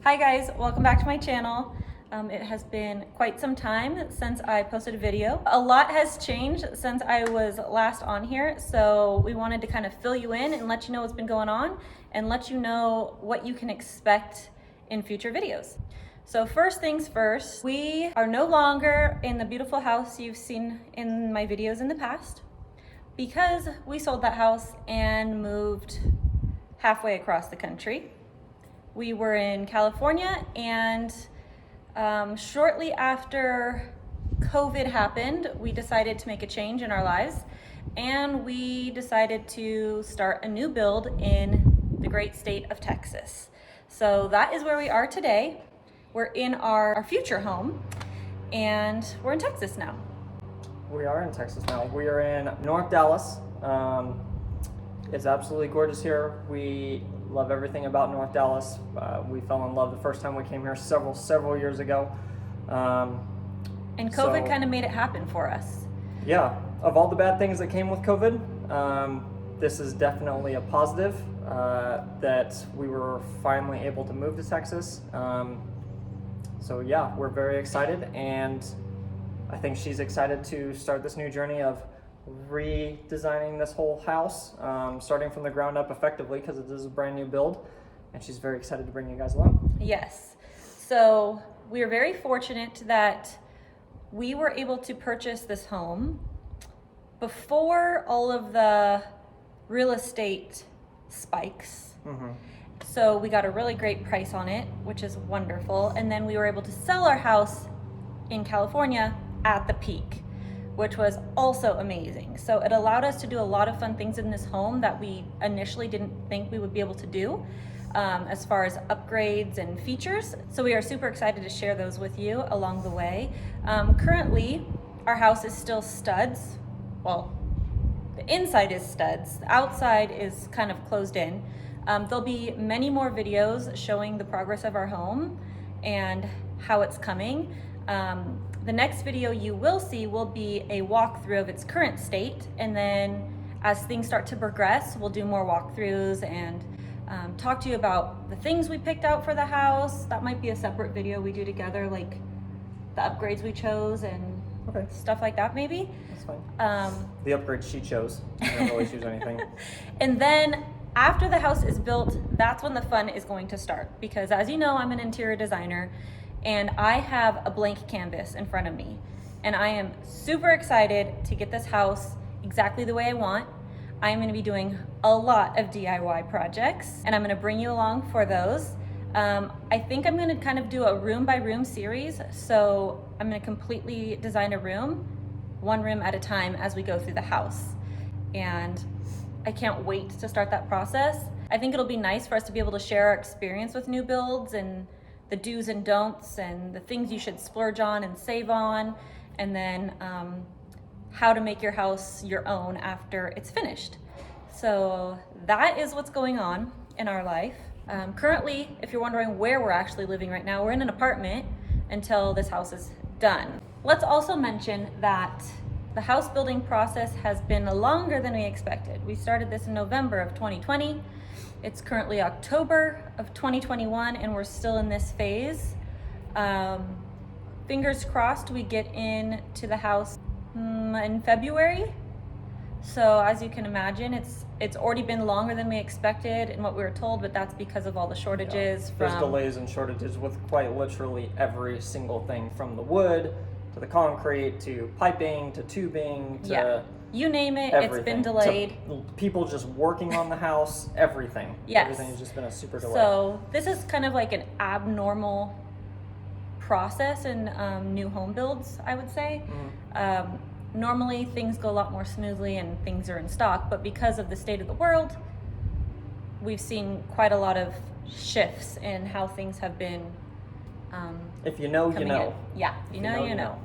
Hi guys, welcome back to my channel. It has been quite some time since I posted a video. A lot has changed since I was last on here, so we wanted to kind of fill you in and let you know what's been going on and let you know what you can expect in future videos. So first things first, we are no longer in the beautiful house you've seen in my videos in the past because we sold that house and moved halfway across the country. We were in California, and shortly after COVID happened, we decided to make a change in our lives, and we decided to start a new build in the great state of Texas. So that is where we are today. We're in our future home, and we're in Texas now. We are in Texas now. We are in North Dallas. It's absolutely gorgeous here. We love everything about North Dallas. We fell in love the first time we came here several years ago. And COVID kind of made it happen for us. Yeah, of all the bad things that came with COVID, this is definitely a positive that we were finally able to move to Texas. So yeah, we're very excited, and I think she's excited to start this new journey of redesigning this whole house, starting from the ground up effectively, because it is a brand new build, and she's very excited to bring you guys along. Yes. So we are very fortunate that we were able to purchase this home before all of the real estate spikes. Mm-hmm. So we got a really great price on it, which is wonderful. And then we were able to sell our house in California at the peak, which was also amazing. So it allowed us to do a lot of fun things in this home that we initially didn't think we would be able to do, as far as upgrades and features. So we are super excited to share those with you along the way. Currently, our house is still studs. Well, the inside is studs. The outside is kind of closed in. There'll be many more videos showing the progress of our home and how it's coming. The next video you will see will be a walkthrough of its current state, and then as things start to progress, we'll do more walkthroughs and talk to you about the things we picked out for the house. That might be a separate video we do together, like the upgrades we chose and stuff like that maybe. That's fine. The upgrades she chose. I don't really choose anything. And then after the house is built, that's when the fun is going to start, because as you know, I'm an interior designer, and I have a blank canvas in front of me, and I am super excited to get this house exactly the way I want. I'm going to be doing a lot of DIY projects, and I'm going to bring you along for those. I think I'm going to kind of do a room by room series, so I'm going to completely design a room, one room at a time, as we go through the house, and I can't wait to start that process. I think it'll be nice for us to be able to share our experience with new builds and the do's and don'ts and the things you should splurge on and save on, and then how to make your house your own after it's finished. So that is what's going on in our life. Currently, if you're wondering where we're actually living right now, we're in an apartment until this house is done. Let's also mention that the house building process has been longer than we expected. We started this in November of 2020. It's currently October of 2021, and we're still in this phase. Fingers crossed we get into the house in February. So as you can imagine, it's already been longer than we expected and what we were told, but that's because of all the shortages. There's delays and shortages with quite literally every single thing, from the wood to the concrete to piping to tubing to you name it, everything. It's been delayed. To people just working on the house, everything. Yes. Everything has just been a super delay. So this is kind of like an abnormal process in new home builds, I would say. Mm-hmm. Normally things go a lot more smoothly and things are in stock, but because of the state of the world, we've seen quite a lot of shifts in how things have been. If you know, you know. Yeah, you know.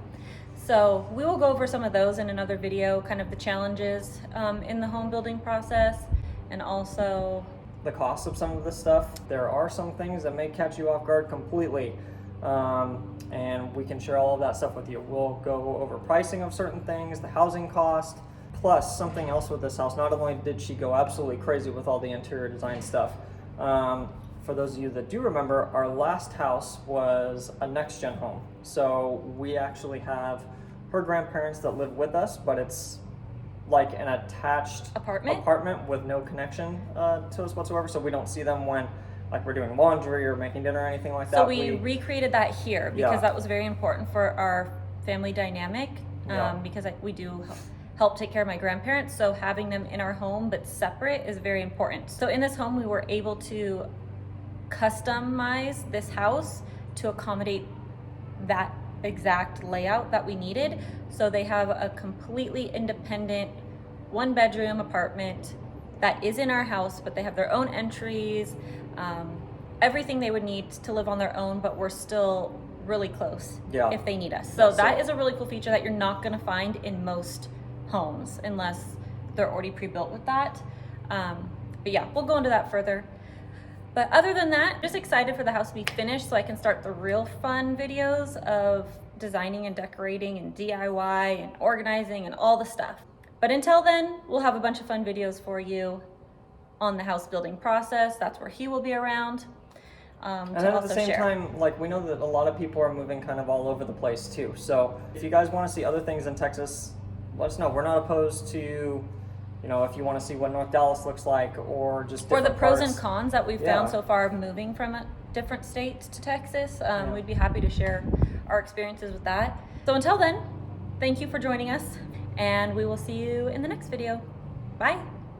So we will go over some of those in another video, kind of the challenges in the home building process, and also the cost of some of this stuff. There are some things that may catch you off guard completely, and we can share all of that stuff with you. We'll go over pricing of certain things, the housing cost, plus something else with this house. Not only did she go absolutely crazy with all the interior design stuff, for those of you that do remember, our last house was a next-gen home. So we actually have her grandparents that live with us, but it's like an attached apartment with no connection to us whatsoever. So we don't see them when like we're doing laundry or making dinner or anything like that. So we recreated that here because Yeah. that was very important for our family dynamic, Yeah. because we do help take care of my grandparents. So having them in our home but separate is very important. So in this home, we were able to customize this house to accommodate that exact layout that we needed. So they have a completely independent 1-bedroom apartment that is in our house, but they have their own entries, everything they would need to live on their own, but we're still really close if they need us. So that is a really cool feature that you're not going to find in most homes unless they're already pre-built with that. But yeah, we'll go into that further. But other than that, just excited for the house to be finished so I can start the real fun videos of designing and decorating and DIY and organizing and all the stuff. But until then, we'll have a bunch of fun videos for you on the house building process. That's where he will be around. And then at the same time, like we know that a lot of people are moving kind of all over the place too. So if you guys want to see other things in Texas, let us know. We're not opposed to, you know, if you want to see what North Dallas looks like or just or the different pros parts. and cons that we've found so far of moving from a different state to Texas. We'd be happy to share our experiences with that. So until then, thank you for joining us, and we will see you in the next video. Bye.